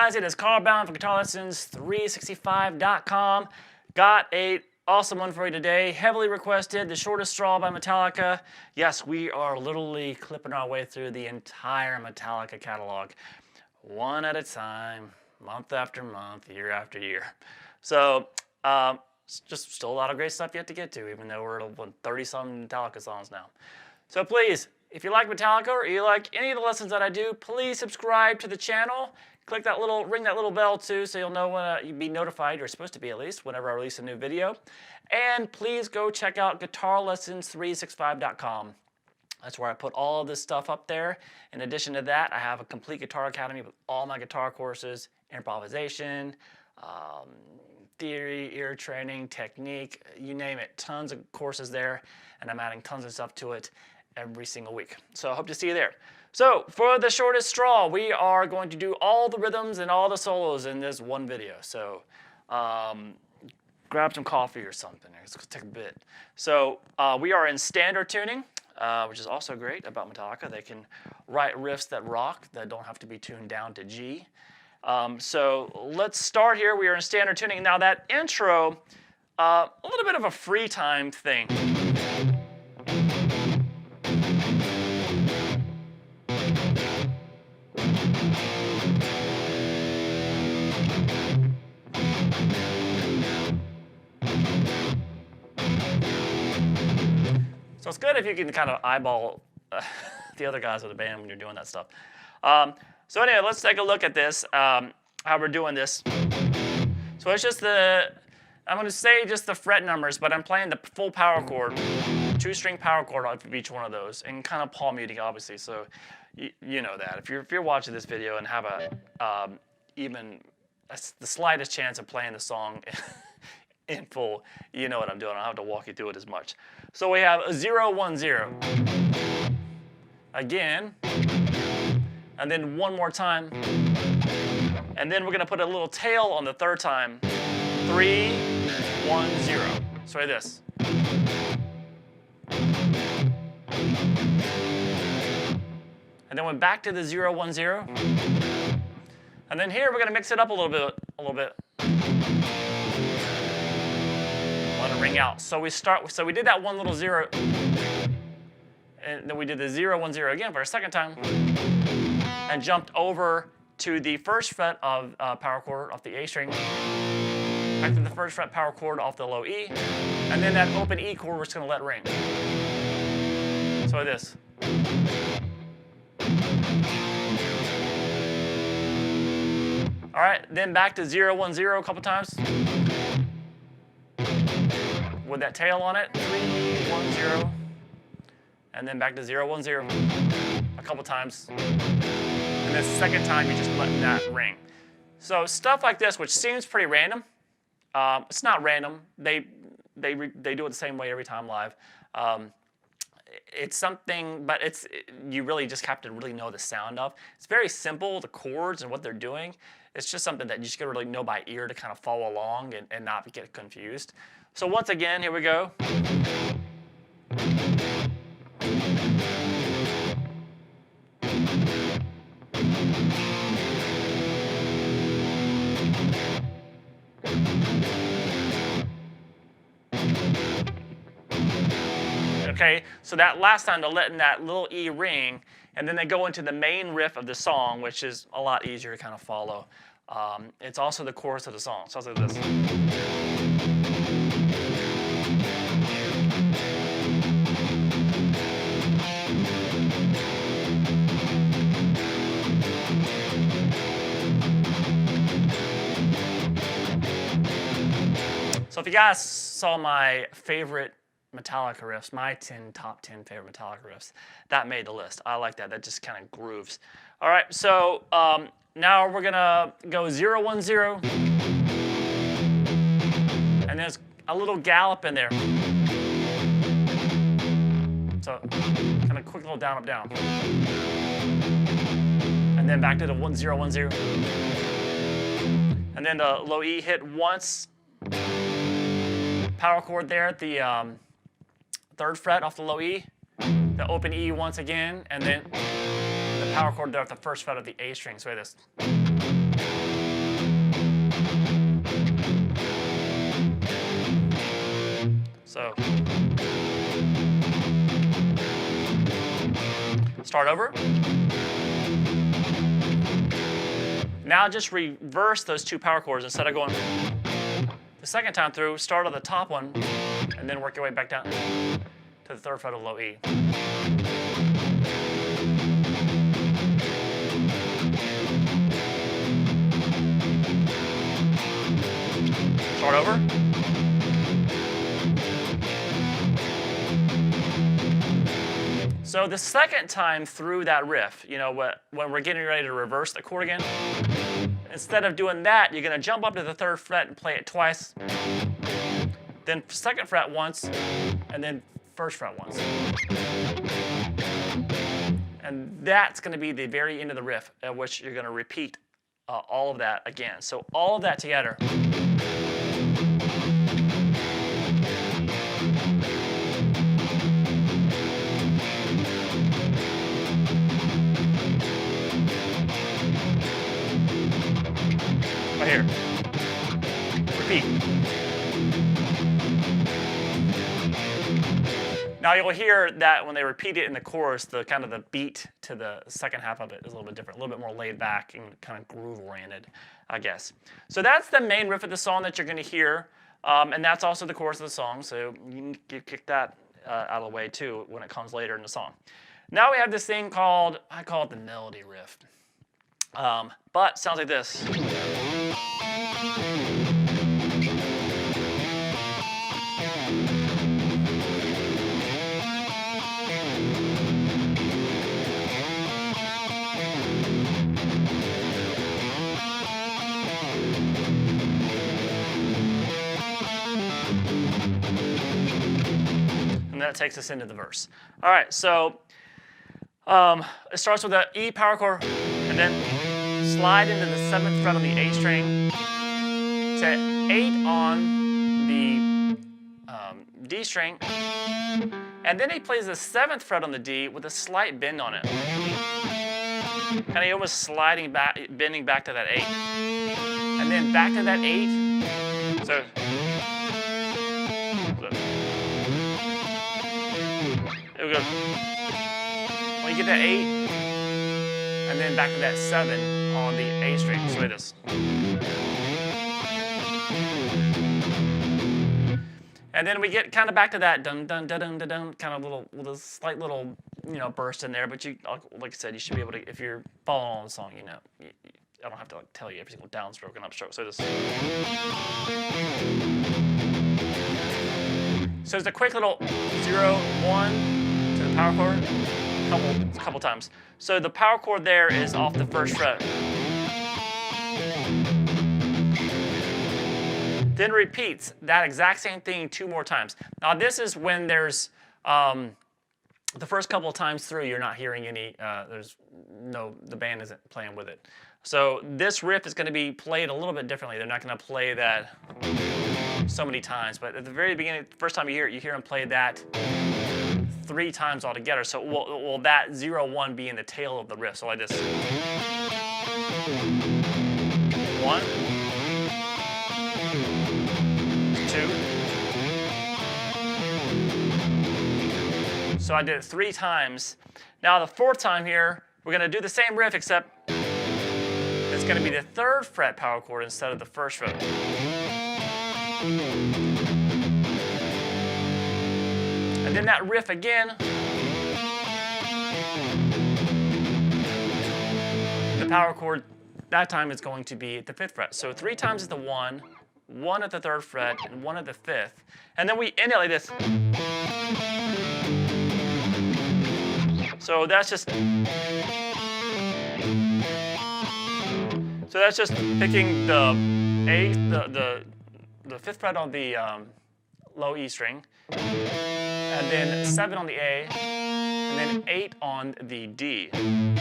guys, it is Carl Bound from GuitarLessons365.com. Got a awesome one for you today. Heavily requested, The Shortest Straw by Metallica. Yes, we are literally clipping our way through the entire Metallica catalog, one at a time, month after month, year after year. So, it's just still a lot of great stuff yet to get to, even though we're at 30-some Metallica songs now. So please, if you like Metallica or you like any of the lessons that I do, please subscribe to the channel. Ring that little bell too, so you'll know when you'll be notified, you're supposed to be at least, whenever I release a new video. And please go check out GuitarLessons365.com. That's where I put all of this stuff up there. In addition to that, I have a complete guitar academy with all my guitar courses, improvisation, theory, ear training, technique, you name it. Tons of courses there, and I'm adding tons of stuff to it every single week. So I hope to see you there. So for The Shortest Straw, we are going to do all the rhythms and all the solos in this one video. So grab some coffee or something. It's going to take a bit. So we are in standard tuning, which is also great about Metallica. They can write riffs that rock, that don't have to be tuned down to G. So let's start here. We are in standard tuning. Now that intro, a little bit of a free time thing. So it's good if you can kind of eyeball the other guys of the band when you're doing that stuff. So anyway, let's take a look at this, how we're doing this. So it's just I'm going to say just the fret numbers, but I'm playing the full power chord, 2-string power chord off of each one of those, and kind of palm muting, obviously. So you know that. If you're watching this video and have even the slightest chance of playing the song in full, you know what I'm doing. I don't have to walk you through it as much. So we have a 0, 1, 0. Again. And then one more time. And then we're going to put a little tail on the third time. 3, 1, 0. So like this. And then we're back to the 0, 1, 0. And then here we're going to mix it up a little bit. Let it ring out. So we did that one little 0. And then we did the 0, 1, 0 again for a second time. And jumped over to the first fret of power chord off the A string, back to the first fret power chord off the low E, and then that open E chord we're just going to let ring. So like this. All right, then back to 0, 1, 0 a couple times with that tail on it. 3, 1, 0, and then back to 0, 1, 0 a couple times. And the second time, you're just letting that ring. So stuff like this, which seems pretty random, it's not random. They do it the same way every time live. It's something, but you really just have to really know the sound of. It's very simple, the chords and what they're doing. It's just something that you just got to really know by ear to kind of follow along and not get confused. So once again, here we go. Okay, so that last time they're letting that little E ring, and then they go into the main riff of the song, which is a lot easier to kind of follow. It's also the chorus of the song. So it's like this. So if you guys saw my favorite Metallica riffs, my top 10 favorite Metallica riffs, that made the list. I like that. That just kind of grooves. All right, so now we're going to go 0, 1, 0. And there's a little gallop in there. So kind of quick little down, up, down. And then back to the 1, 0, 1, 0. And then the low E hit once. Power chord there at the third fret off the low E, the open E once again, and then the power chord there at the first fret of the A string. So this. So start over. Now just reverse those two power chords. Instead of going the second time through, start on the top one and then work your way back down to the third fret of low E. Start over. So the second time through that riff, you know, when we're getting ready to reverse the chord again, instead of doing that, you're going to jump up to the third fret and play it twice, then second fret once, and then first fret once. And that's going to be the very end of the riff, at which you're going to repeat all of that again. So all of that together. Right here. Repeat. Now you'll hear that when they repeat it in the chorus, the kind of the beat to the second half of it is a little bit different, a little bit more laid back and kind of groove oriented, I guess. So that's the main riff of the song that you're going to hear, and that's also the chorus of the song. So you can kick that out of the way too when it comes later in the song. Now we have this thing called, I call it the melody riff, but sounds like this. And that takes us into the verse. All right, so it starts with an E power chord, and then slide into the 7th fret on the A string to 8 on the D string, and then he plays the 7th fret on the D with a slight bend on it, kind of almost sliding back, bending back to that 8, and then back to that 8. So here we go. When you get that 8, and then back to that 7 on the A string. So it is. And then we get kind of back to that dun dun dun dun dun dun kind of little, with a slight little, you know, burst in there. But you, like I said, you should be able to, if you're following along the song, you know, I don't have to like tell you every single downstroke and upstroke. So this. So it's a quick little 0, 1 to the power chord, a couple times. So the power chord there is off the 1st fret. Then repeats that exact same thing 2 more times. Now this is when there's the first couple of times through you're not hearing any. The band isn't playing with it. So this riff is going to be played a little bit differently. They're not going to play that so many times, but at the very beginning, the first time you hear them play that 3 times altogether. So will that 0, 1 be in the tail of the riff? So like this. 1, 2. So I did it 3 times. Now the 4th time here, we're going to do the same riff, except it's going to be the 3rd fret power chord instead of the 1st fret. And then that riff again. The power chord that time is going to be at the 5th fret. So 3 times at the 1, 1 at the 3rd fret, and 1 at the 5th. And then we end it like this. So that's just picking the A, the 5th fret on the low E string, and then 7 on the A, and then 8 on the D. And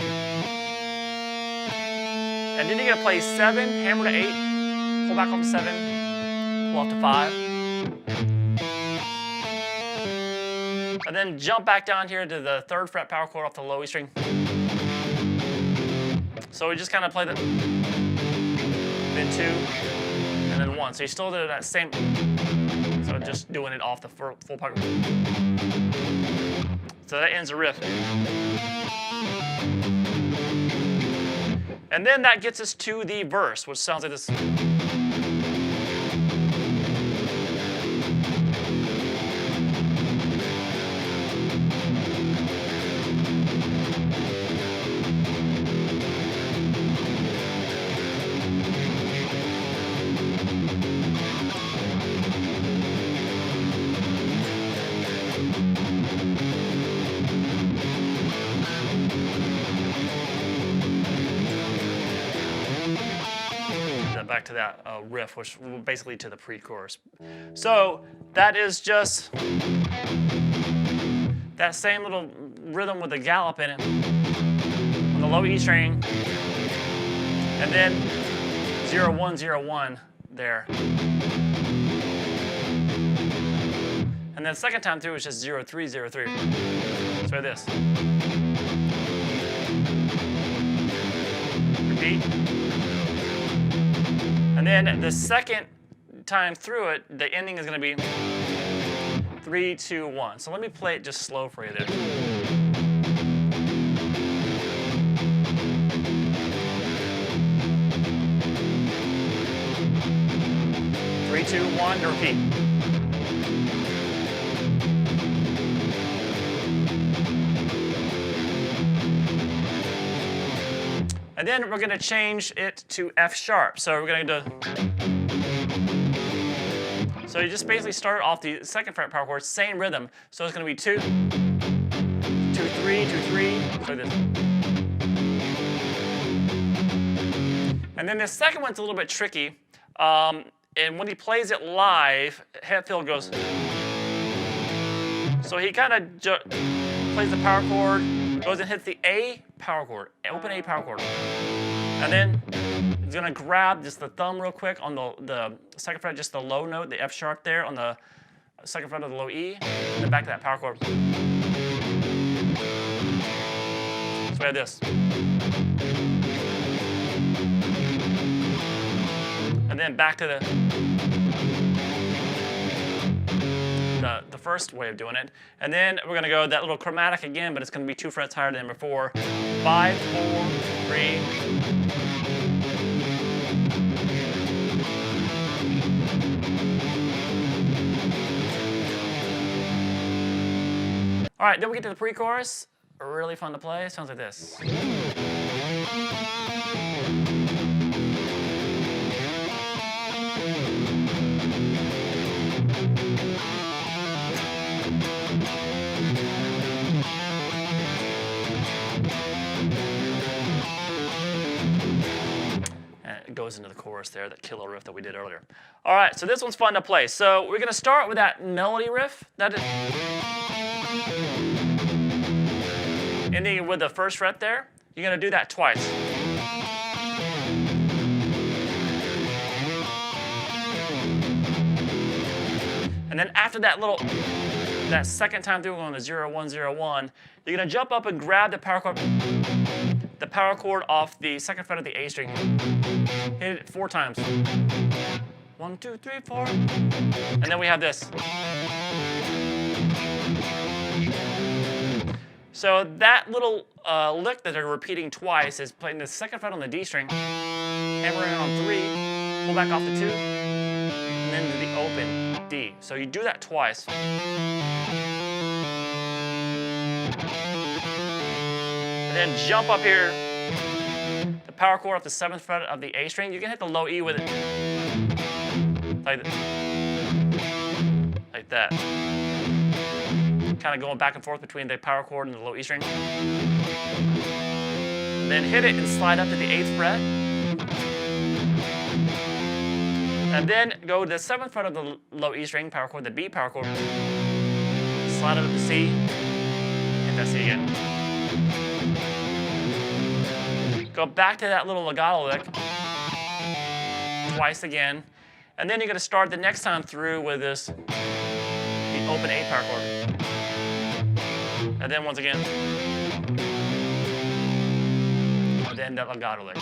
then you're gonna play 7, hammer to 8, pull back off to 7, pull off to 5. And then jump back down here to the 3rd fret power chord off the low E string. So we just kind of play the, then 2, and then 1. So you still do that same, so just doing it off the full pocket. So that ends the riff. And then that gets us to the verse, which sounds like this. Back to that riff, which basically to the pre-chorus. So that is just that same little rhythm with the gallop in it on the low E string, and then 0 1 0 1 there, and then the second time through it's just 0 3 0 3. So this. Repeat. And then the second time through it, the ending is going to be 3 2 1. So let me play it just slow for you there. 3 2 1, repeat. And then we're going to change it to F sharp. So we're going to so you just basically start off the second fret power chord, same rhythm. So it's going to be 2 2 3 2 3. So this. And then the second one's a little bit tricky. And when he plays it live, Hetfield goes. So he kind of plays the power chord, goes and hits the A power chord, open A power chord. And then he's gonna grab just the thumb real quick on the second fret, just the low note, the F sharp there on the second fret of the low E, and then back to that power chord. So we have this. And then back to the first way of doing it. And then we're gonna go that little chromatic again, but it's gonna be 2 frets higher than before. 5 4 3. All right, then we get to the pre-chorus. Really fun to play. Sounds like this. Goes into the chorus there, that killer riff that we did earlier. All right, so this one's fun to play. So we're going to start with that melody riff. That is ending with the first fret there. You're going to do that twice. And then after that second time through on the 0 1 0 1, you're going to jump up and grab the power chord off the second fret of the A string. Hit it 4 times. 1 2 3 4. And then we have this. So that little lick that they're repeating twice is playing the second fret on the D string, hammering on 3, pull back off the 2, and then to the open D. So you do that twice. And then jump up here, the power chord off the 7th fret of the A string. You can hit the low E with it, like that. Kind of going back and forth between the power chord and the low E string. And then hit it and slide up to the 8th fret. And then go to the 7th fret of the low E string, power chord, the B power chord. Slide it up to C, hit that C again. Go back to that little legato lick twice again. And then you're going to start the next time through with this, the open A power chord. And then once again, and then that legato lick.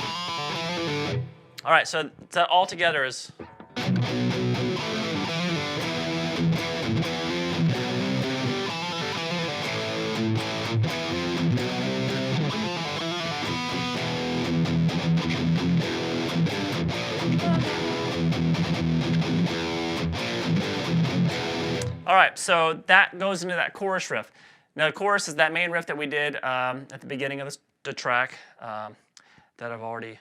All right, so that all together is. All right, so that goes into that chorus riff. Now the chorus is that main riff that we did at the beginning of the track that I've already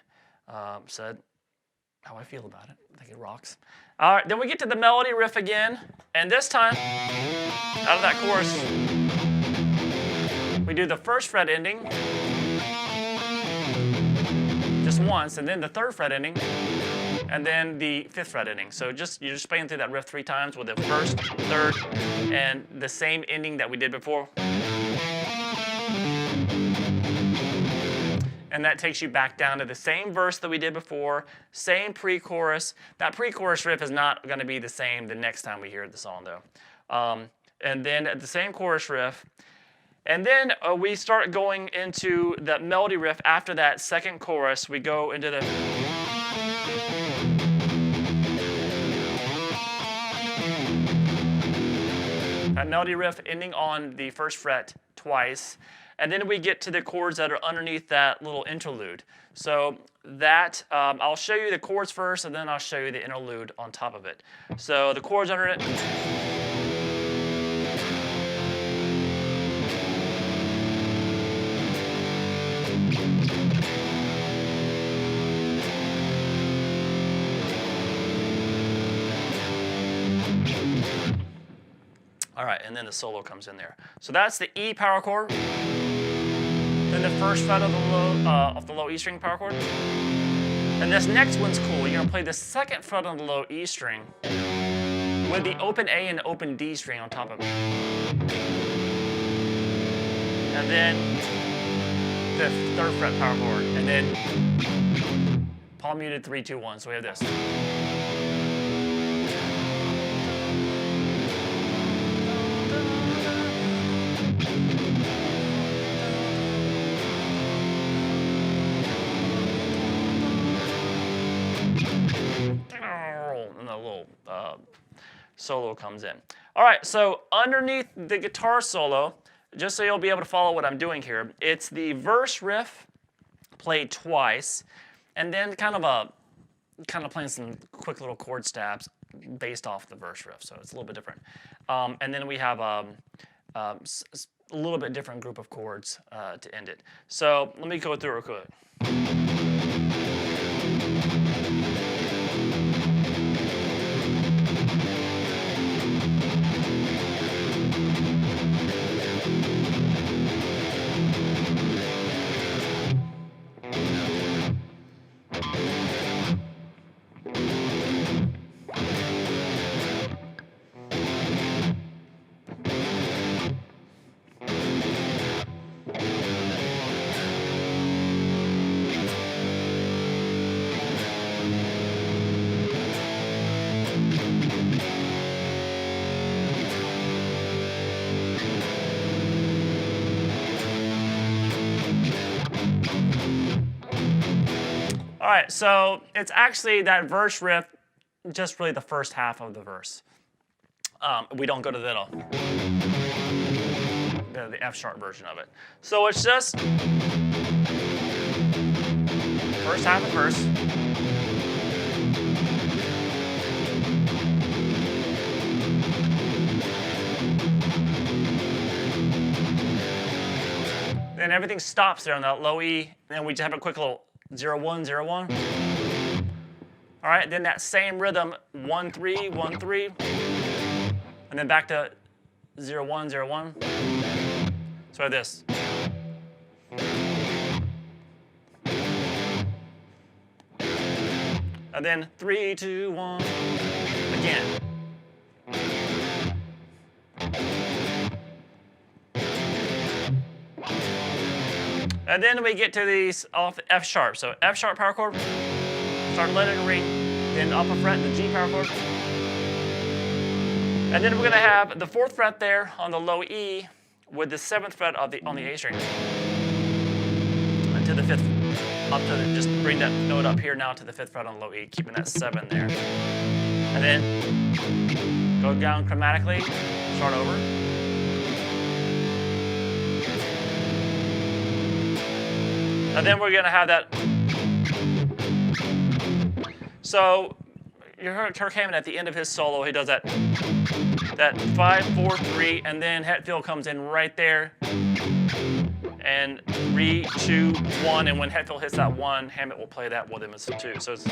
said how I feel about it. I think it rocks. All right, then we get to the melody riff again, and this time, out of that chorus, we do the first fret ending just once, and then the third fret ending, and then the fifth fret ending. So you're just playing through that riff 3 times with the first, third, and the same ending that we did before. And that takes you back down to the same verse that we did before, same pre-chorus. That pre-chorus riff is not going to be the same the next time we hear the song, though. And then the same chorus riff. And then we start going into the melody riff after that second chorus. We go into the... that melody riff ending on the first fret twice. And then we get to the chords that are underneath that little interlude. So that, I'll show you the chords first, and then I'll show you the interlude on top of it. So the chords under it. All right, and then the solo comes in there. So that's the E power chord. Then the first fret of the low E string power chord. And this next one's cool. You're gonna play the second fret on the low E string with the open A and open D string on top of it. And then the third fret power chord. And then palm muted 3, 2, 1. So we have this. And the little solo comes in. All right, so underneath the guitar solo, just so you'll be able to follow what I'm doing here, it's the verse riff played twice, and then kind of playing some quick little chord stabs based off the verse riff, so it's a little bit different. And then we have a little bit different group of chords to end it. So let me go through it real quick. All right, so it's actually that verse riff, just really the first half of the verse. We don't go to the F sharp version of it. So it's just first half of the verse. Then everything stops there on that low E, and then we just have a quick little 0, 1, 0, 1. All right, then that same rhythm, 1, 3, 1, 3, and then back to 0, 1, 0, 1. So this. And then 3, 2, 1, again. And then we get to these off the F sharp. So F sharp power chord, start letting it ring, then upper fret, the G power chord. And then we're gonna have the 4th fret there on the low E with the 7th fret on the A string. And to the 5th, just bring that note up here now to the 5th fret on the low E, keeping that 7 there. And then go down chromatically, start over. And then we're gonna have that. So you heard Kirk Hammett at the end of his solo, he does that. that 5, 4, 3, and then Hetfield comes in right there. And 3, 2, 1, and when Hetfield hits that 1, Hammett will play that with him as 2. So it's,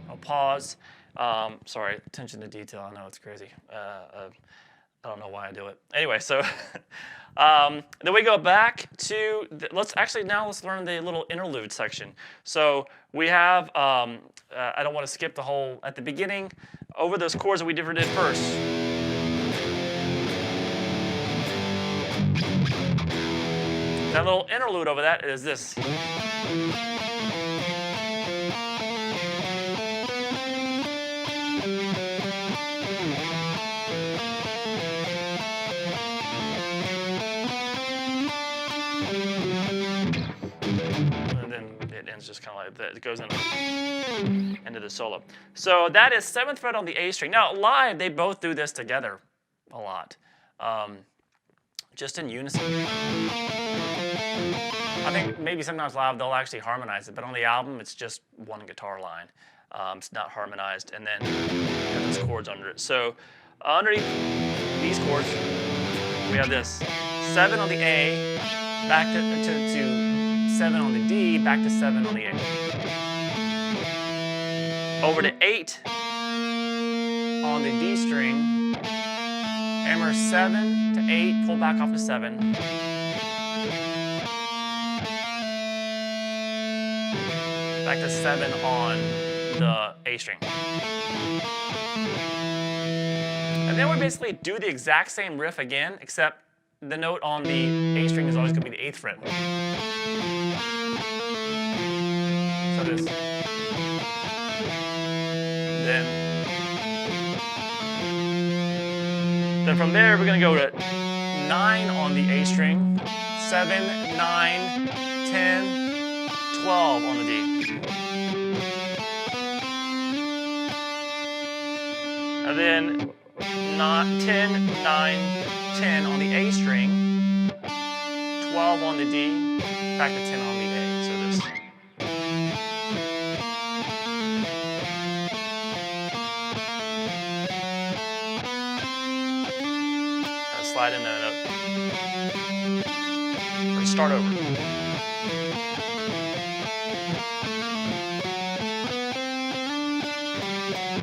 I'll pause. Sorry, attention to detail. I know it's crazy. I don't know why I do it. Anyway, so then we go back to let's learn the little interlude section. So we have I don't want to skip the whole at the beginning over those chords that we did first. That little interlude over that is this. And then it ends just kind of like that. It goes into the solo. So that is 7th fret on the A string. Now live, they both do this together a lot. Just in unison. I think maybe sometimes live they'll actually harmonize it, but on the album it's just one guitar line. It's not harmonized, and then you have those chords under it. So underneath these chords, we have this 7 on the A, back to 7 on the D, back to 7 on the A. Over to 8 on the D string, hammer 7 to 8, pull back off to 7. Back to 7 on the A string. And then we basically do the exact same riff again, except the note on the A string is always going to be the 8th fret. So this. Then from there, we're going to go to 9 on the A string, 7, 9, 10, 12 on the D. And then 10, 9, 10 on the A string, 12 on the D, back to 10 on the A. So this. Slide in that note. Let's start over.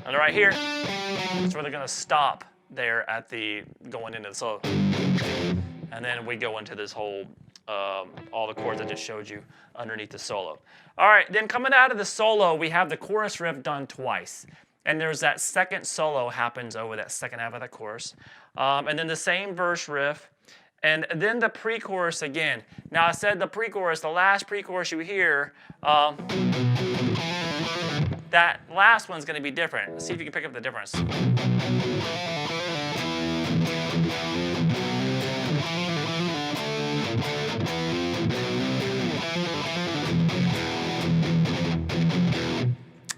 And right here, it's where they're going to stop there at the going into the solo. And then we go into this whole, all the chords I just showed you underneath the solo. All right, then coming out of the solo, we have the chorus riff done twice. And there's that second solo happens over that second half of the chorus. And then the same verse riff. And then the pre-chorus again. Now I said the pre-chorus, the last pre-chorus you hear, that last one's going to be different. Let's see if you can pick up the difference.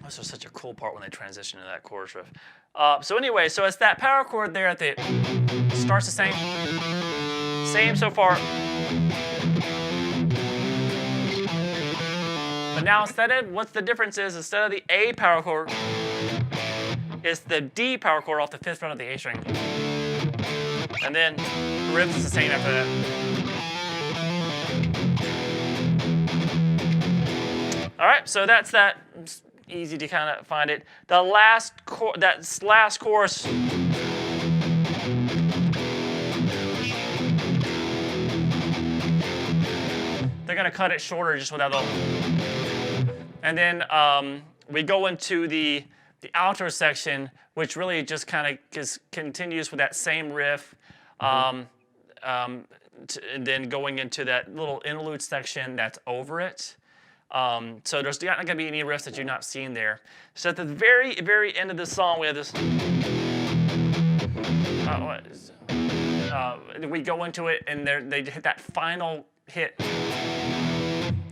This was such a cool part when they transition to that chorus riff. So anyway, so it's that power chord there at the starts the same so far. But now what's the difference is instead of the A power chord, it's the D power chord off the 5th fret of the A string. And then the riff is the same after that. All right, so that's that. It's easy to kind of find it. The last chorus. They're going to cut it shorter just without the. And then we go into the outro section, which really just kind of continues with that same riff. And then going into that little interlude section that's over it. So there's not going to be any riffs that you've not seen there. So at the very, very end of the song, we have this. We go into it, and they hit that final hit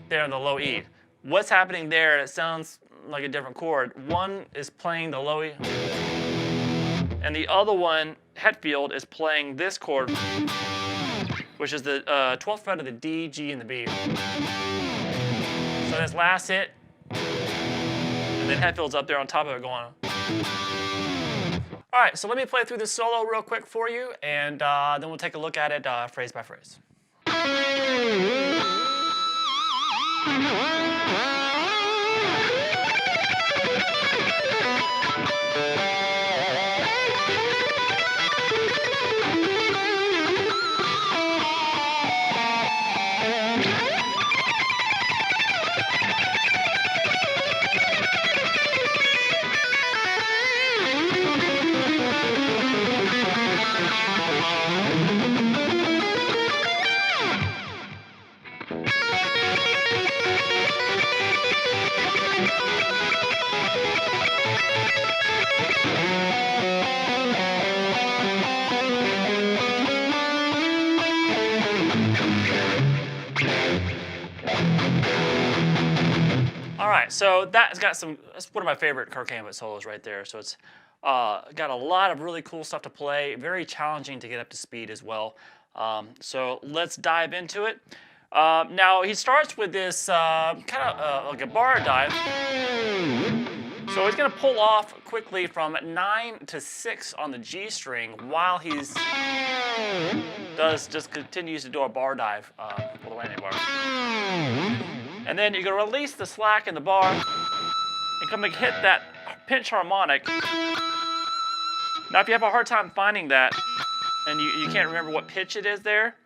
there on the low E. What's happening there? It sounds like a different chord. One is playing the low E, and the other one, Hetfield, is playing this chord, which is the 12th fret of the D, G, and the B. So this last hit, and then Hetfield's up there on top of it going. All right, so let me play through this solo real quick for you, and then we'll take a look at it phrase by phrase. All right, so that's that's one of my favorite Kirk Hammett solos right there. So it's got a lot of really cool stuff to play, very challenging to get up to speed as well. So let's dive into it. Now he starts with this kind of like a bar dive. So he's going to pull off quickly from 9 to 6 on the G string while he's just continues to do a bar dive with a landing bar. And then you're going to release the slack in the bar and come and hit that pinch harmonic. Now, if you have a hard time finding that and you can't remember what pitch it is there,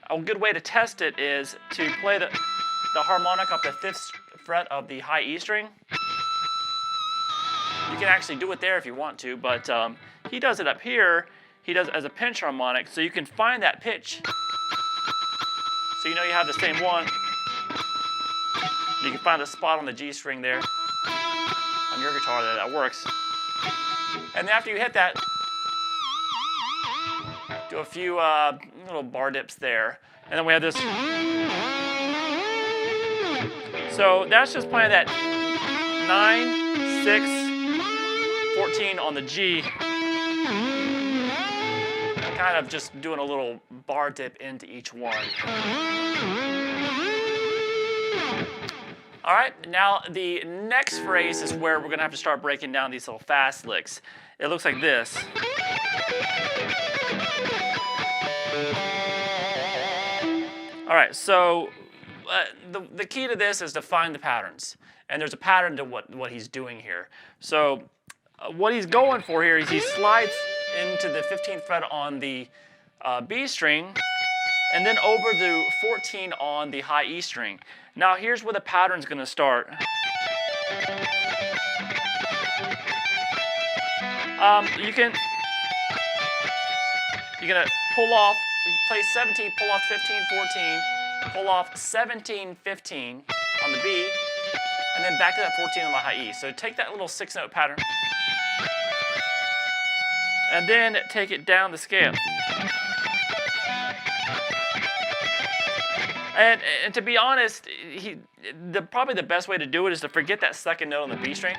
a good way to test it is to play the harmonic off the 5th fret of the high E string. You can actually do it there if you want to, but he does it up here. He does it as a pinch harmonic, so you can find that pitch. So you know you have the same one. You can find the spot on the G string there on your guitar that works. And after you hit that, do a few little bar dips there. And then we have this. So that's just playing that 9, 6, 14 on the G. Kind of just doing a little bar dip into each one. All right, now the next phrase is where we're going to have to start breaking down these little fast licks. It looks like this. All right, so the key to this is to find the patterns. And there's a pattern to what he's doing here. So what he's going for here is he slides into the 15th fret on the B string, and then over to 14 on the high E string. Now here's where the pattern's going to start. You're going to pull off, play 17, pull off 15, 14, pull off 17, 15 on the B, and then back to that 14 on the high E. So take that little 6-note pattern, and then take it down the scale. And to be honest, probably the best way to do it is to forget that second note on the B string.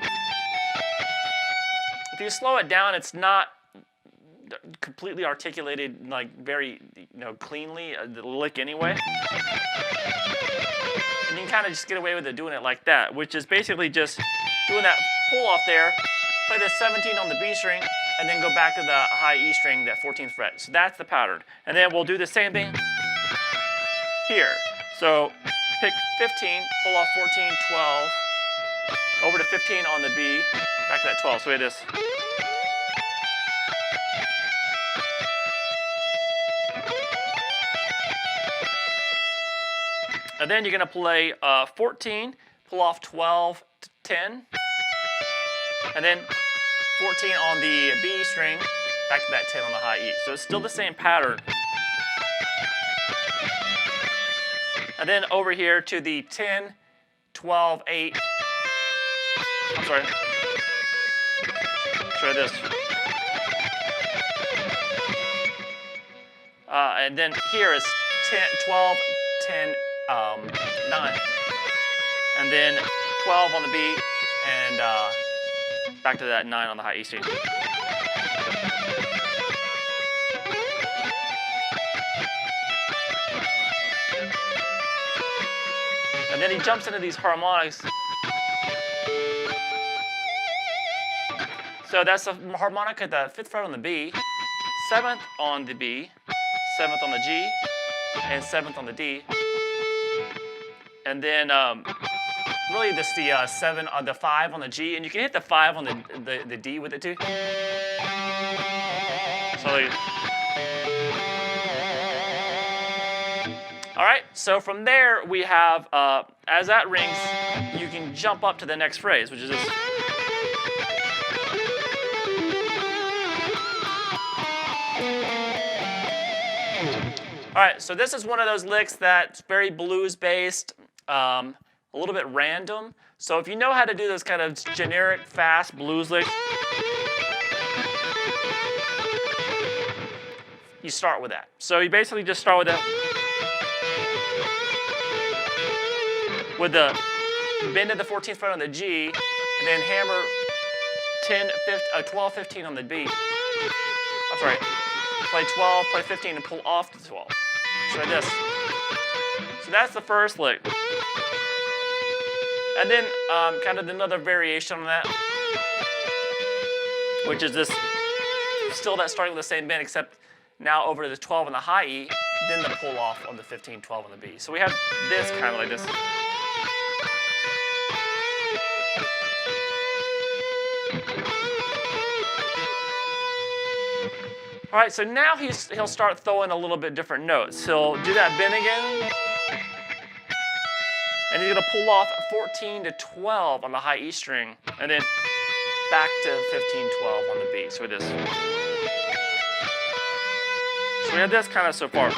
If you slow it down, it's not completely articulated, like very cleanly, the lick anyway. And you can kind of just get away with it doing it like that, which is basically just doing that pull off there, play the 17 on the B string, and then go back to the high E string, that 14th fret. So that's the pattern. And then we'll do the same thing here. So pick 15, pull off 14, 12, over to 15 on the B, back to that 12. So we have this. And then you're going to play 14, pull off 12 to 10, and then 14 on the B string, back to that 10 on the high E. So it's still the same pattern. And then over here to the 10, 12, 8. I'm sorry. Try this. And then here is 10, 12, 10, 9. And then 12 on the B, and back to that 9 on the high E string. And then he jumps into these harmonics. So that's a harmonic at the 5th fret on the B, 7th on the B, 7th on the G, and 7th on the D. And then really this the 7 on the 5 on the G, and you can hit the 5 on the D with it too. So all right, so from there we have, as that rings, you can jump up to the next phrase, which is this. All right, so this is one of those licks that's very blues-based, a little bit random. So if you know how to do those kind of generic, fast blues licks, you start with that. So you basically just start with that. With the bend at the 14th fret on the G, and then hammer 12, 15 on the B. I'm sorry, play 12, play 15, and pull off the 12. So like this. So that's the first lick. And then kind of another variation on that, which is this, still that starting with the same bend, except now over to the 12 on the high E, then the pull off on the 15, 12 on the B. So we have this kind of like this. All right, so now he'll start throwing a little bit different notes. He'll do that bend again, and he's gonna pull off 14 to 12 on the high E string, and then back to 15, 12 on the B. So this. So we have this kind of so far.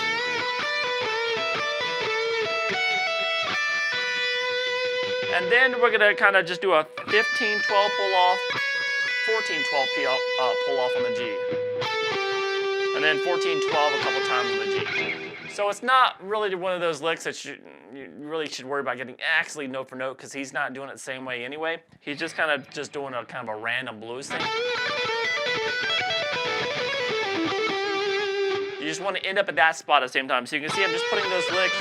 And then we're gonna kind of just do a 15, 12 pull off, 14, 12 pull off on the G. And then 14, 12 a couple times on the G. So it's not really one of those licks that you really should worry about getting actually note for note, because he's not doing it the same way anyway. He's just kind of doing a kind of a random blues thing. You just want to end up at that spot at the same time. So you can see I'm just putting those licks.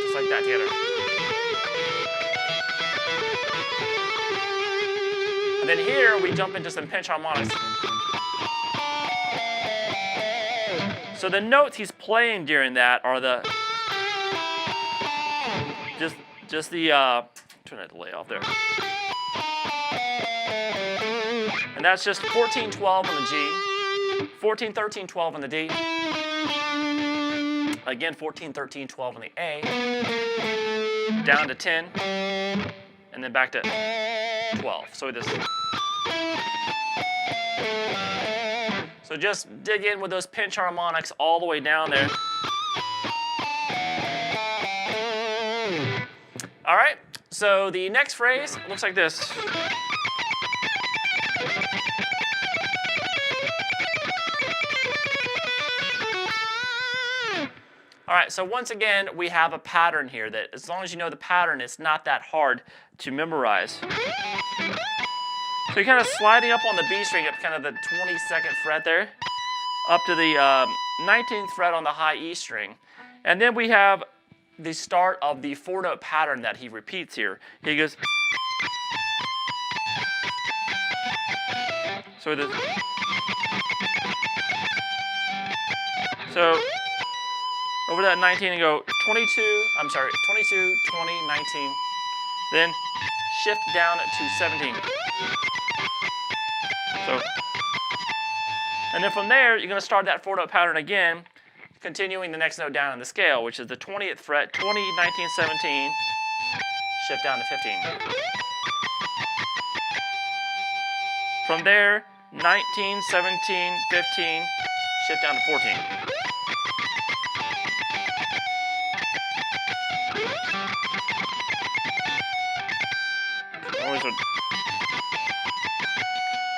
Just like that together. And then here we jump into some pinch harmonics. So the notes he's playing during that are the just the turn that delay off there. And that's just 14, 12 on the G, 14, 13, 12 on the D, again 14, 13, 12 on the A, down to 10, and then back to 12. So this. So just dig in with those pinch harmonics all the way down there. All right, so the next phrase looks like this. All right, so once again, we have a pattern here that as long as you know the pattern, it's not that hard to memorize. So you're kind of sliding up on the B string at kind of the 22nd fret there, up to the 19th fret on the high E string. And then we have the start of the 4-note pattern that he repeats here. He goes. So this. So over that 19 and go 22, 20, 19, then shift down to 17. So, and then from there, you're going to start that 4-note pattern again, continuing the next note down in the scale, which is the 20th fret, 20, 19, 17, shift down to 15. From there, 19, 17, 15, shift down to 14.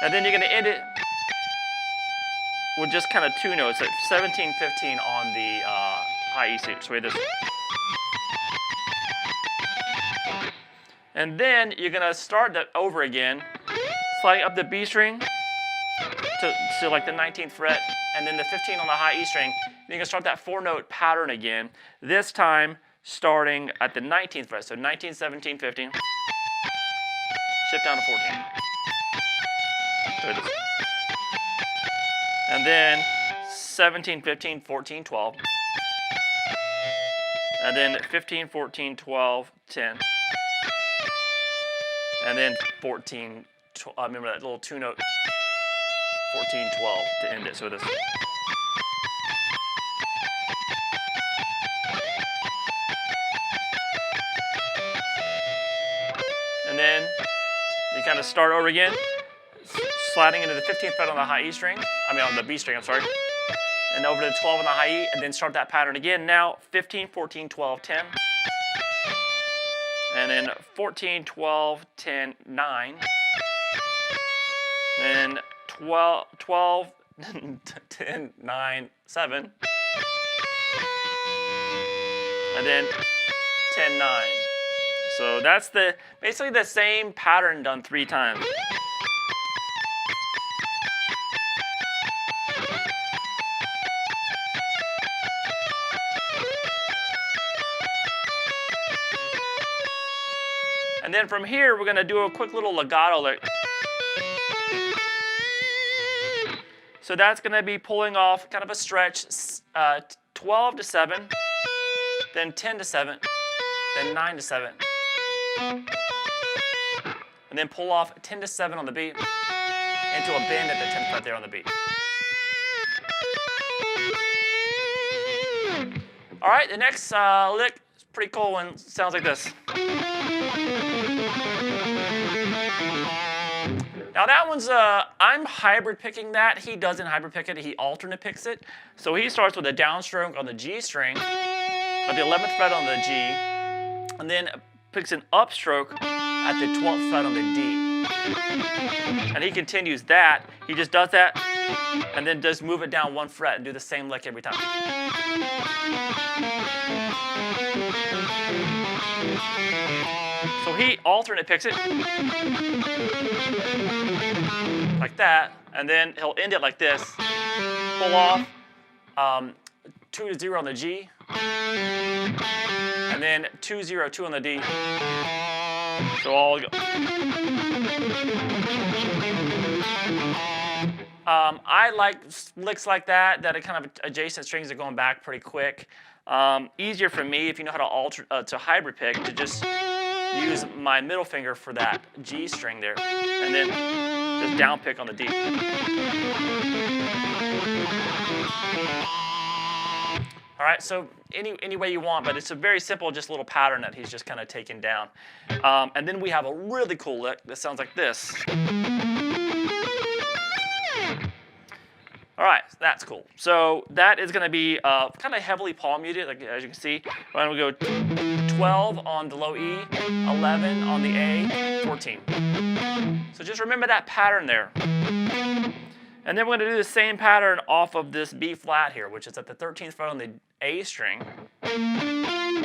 And then you're going to end it with just kind of 2 notes, at 17, 15 on the high E string. So this. And then you're going to start that over again, sliding up the B string to like the 19th fret, and then the 15 on the high E string. Then you're going to start that 4-note pattern again. This time, starting at the 19th fret. So 19, 17, 15. Shift down to 14. So this. And then 17, 15, 14, 12. And then 15, 14, 12, 10. And then 14, remember that little two note, 14, 12 to end it. So this. And then you kind of start over again, sliding into the 15th fret on the high E string, on the B string, I'm sorry. And over to the 12 on the high E, and then start that pattern again. Now 15, 14, 12, 10. And then 14, 12, 10, 9. Then 12, 10, 9, 7. And then 10, 9. So that's basically the same pattern done 3 times. And then from here, we're going to do a quick little legato lick. So that's going to be pulling off kind of a stretch, 12 to 7, then 10 to 7, then 9 to 7. And then pull off 10 to 7 on the B into a bend at the 10th fret there on the B. All right, the next lick is a pretty cool one. Sounds like this. Now that one's, I'm hybrid picking that. He doesn't hybrid pick it, he alternate picks it. So he starts with a downstroke on the G string, at the 11th fret on the G, and then picks an upstroke at the 12th fret on the D. And he continues that. He just does that, and then just move it down 1 fret and do the same lick every time. So he alternate picks it like that, and then he'll end it like this. Pull off 2 to 0 on the G, and then 2 0 2 on the D. So all go. I like licks like that are kind of adjacent strings that are going back pretty quick. Easier for me if you know how to hybrid pick to just use my middle finger for that G string there, and then just down pick on the D. All right, so any way you want, but it's a very simple, just little pattern that he's just kind of taken down. And then we have a really cool lick that sounds like this. All right, that's cool. So that is going to be kind of heavily palm muted, like as you can see. We're going to go 12 on the low E, 11 on the A, 14. So just remember that pattern there. And then we're going to do the same pattern off of this B flat here, which is at the 13th fret on the A string.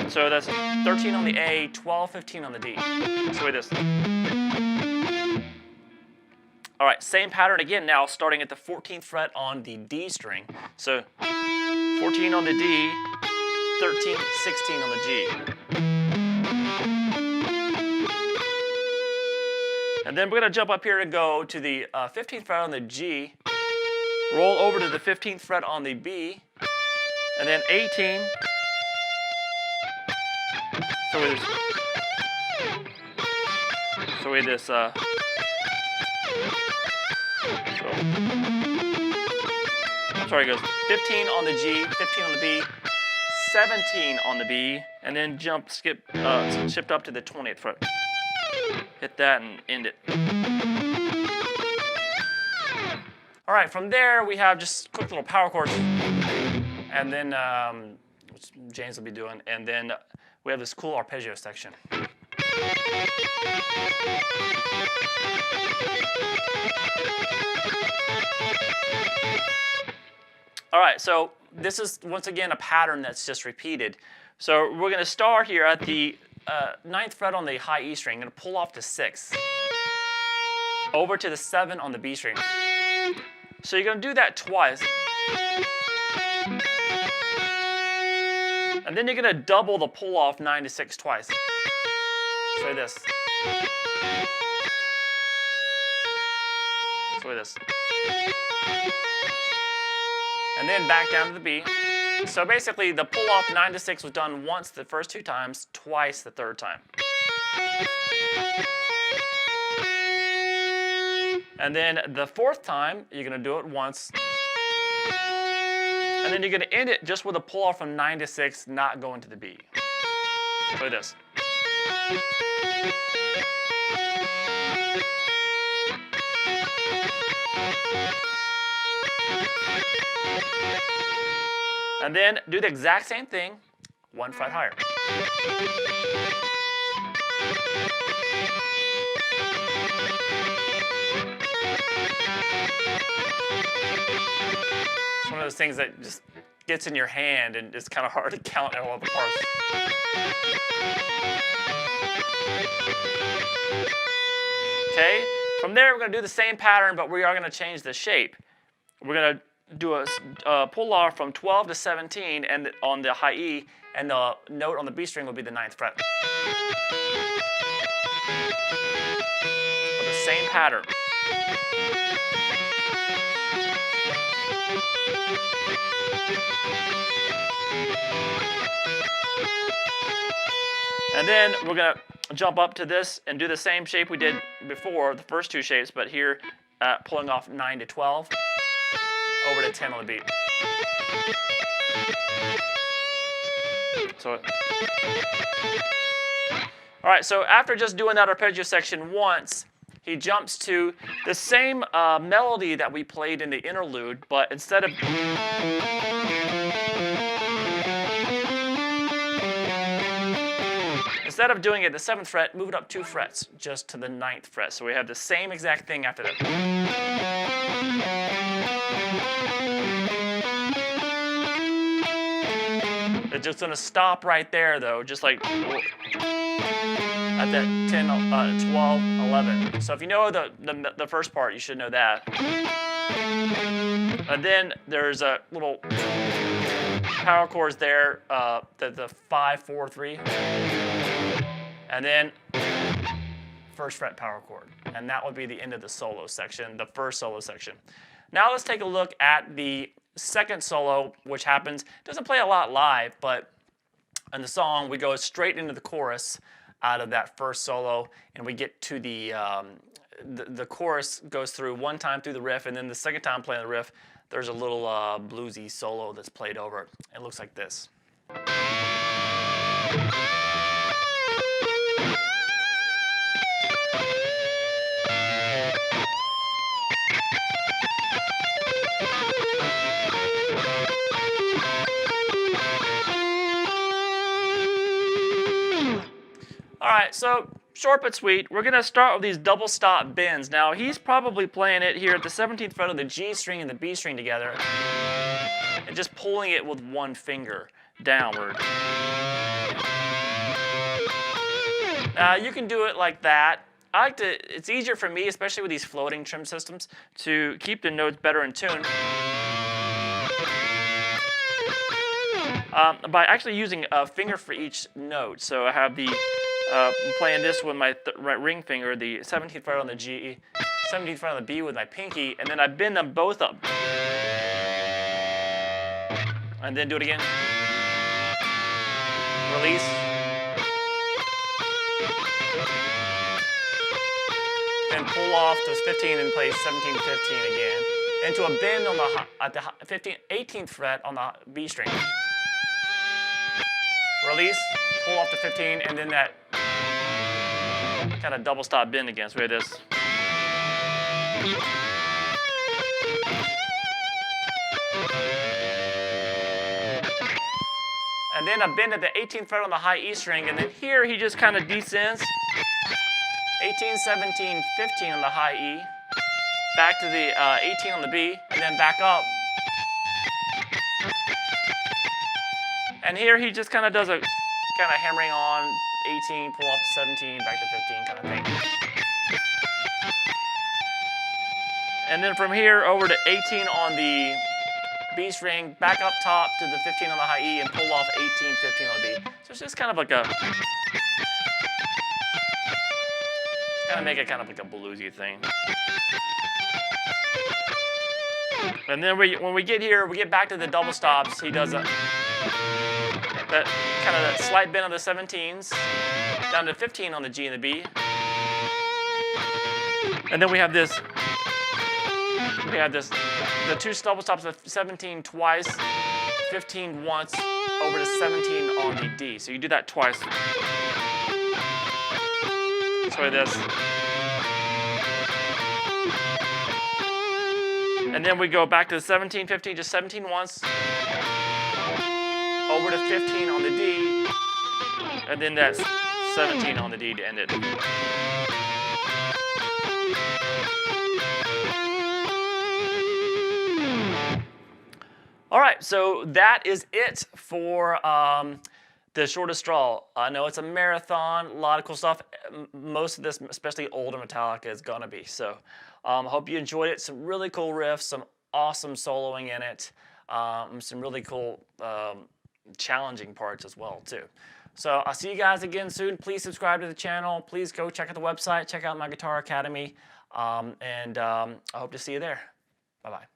So that's 13 on the A, 12, 15 on the D. So this. All right, same pattern again now, starting at the 14th fret on the D string. So 14 on the D, 13, 16 on the G. And then we're going to jump up here and go to the 15th fret on the G, roll over to the 15th fret on the B, and then 18. So with this, I'm sorry, it goes 15 on the G, 15 on the B, 17 on the B, and then shift up to the 20th fret. Hit that and end it. All right, from there we have just quick little power chords, and then which James will be doing, and then we have this cool arpeggio section. All right, so this is once again a pattern that's just repeated. So we're going to start here at the 9th fret on the high E string. I'm going to pull off the 6, over to the 7 on the B string. So you're going to do that twice. And then you're gonna double the pull off 9 to 6 twice. So this. So this. And then back down to the B. So basically the pull off 9 to 6 was done once the first 2 times, twice the third time. And then the fourth time, you're gonna do it once. And then you're gonna end it just with a pull off from 9 to 6, not going to the B. Play this. And then do the exact same thing, 1 fret higher. It's one of those things that just gets in your hand and it's kind of hard to count all the parts. Okay, from there we're going to do the same pattern, but we are going to change the shape. We're going to do a pull off from 12 to 17 and on the high E, and the note on the B string will be the 9th fret. But the same pattern. And then we're going to jump up to this and do the same shape we did before, the first 2 shapes, but here pulling off 9 to 12, over to 10 on the beat. So, all right, so after just doing that arpeggio section once, he jumps to the same melody that we played in the interlude, but instead of doing it the 7th fret, move it up 2 frets, just to the 9th fret. So we have the same exact thing after that. It's just gonna stop right there though, just like at that 10, 12, 11. So if you know the first part, you should know that. And then there's a little power chords there, the 5, 4, 3. And then 1st fret power chord. And that would be the end of the solo section, the first solo section. Now let's take a look at the second solo, which happens, doesn't play a lot live, but in the song we go straight into the chorus out of that first solo, and we get to the chorus goes through 1 time through the riff, and then the 2nd time playing the riff, there's a little bluesy solo that's played over it. It looks like this. All right, so short but sweet. We're going to start with these double stop bends. Now, he's probably playing it here at the 17th fret of the G string and the B string together, and just pulling it with 1 finger downward. You can do it like that. It's easier for me, especially with these floating trim systems, to keep the notes better in tune by actually using a finger for each note. So I have the I'm playing this with my right ring finger, the 17th fret on the G, 17th fret on the B with my pinky, and then I bend them both up. And then do it again. Release. Then pull off to 15 and play 17, 15 again. Into a bend on at the 18th fret on the B string. Release, pull off to 15, and then that kind of double stop bend again. So we have this. And then a bend at the 18th fret on the high E string, and then here he just kind of descends. 18, 17, 15 on the high E, back to the 18 on the B, and then back up. And here he just kind of does a kind of hammering on 18, pull off to 17, back to 15 kind of thing. And then from here over to 18 on the B string, back up top to the 15 on the high E, and pull off 18, 15 on the B. So it's just kind of like a, make it kind of like a bluesy thing. And then when we get here, we get back to the double stops. He does that kind of that slight bend of the 17s, down to 15 on the G and the B. And then we have this, the two double stops of 17 twice, 15 once, over to 17 on the D. So you do that twice. So this. And then we go back to the 17, 15, just 17 once, over to 15 on the D, and then that's 17 on the D to end it. All right, so that is it for the shortest straw. I know it's a marathon, a lot of cool stuff. Most of this, especially older Metallica, is gonna be. So hope you enjoyed it. Some really cool riffs, some awesome soloing in it, some really cool challenging parts as well too. So I'll see you guys again soon. Please subscribe to the channel. Please go check out the website, check out my Guitar Academy, and I hope to see you there. Bye-bye.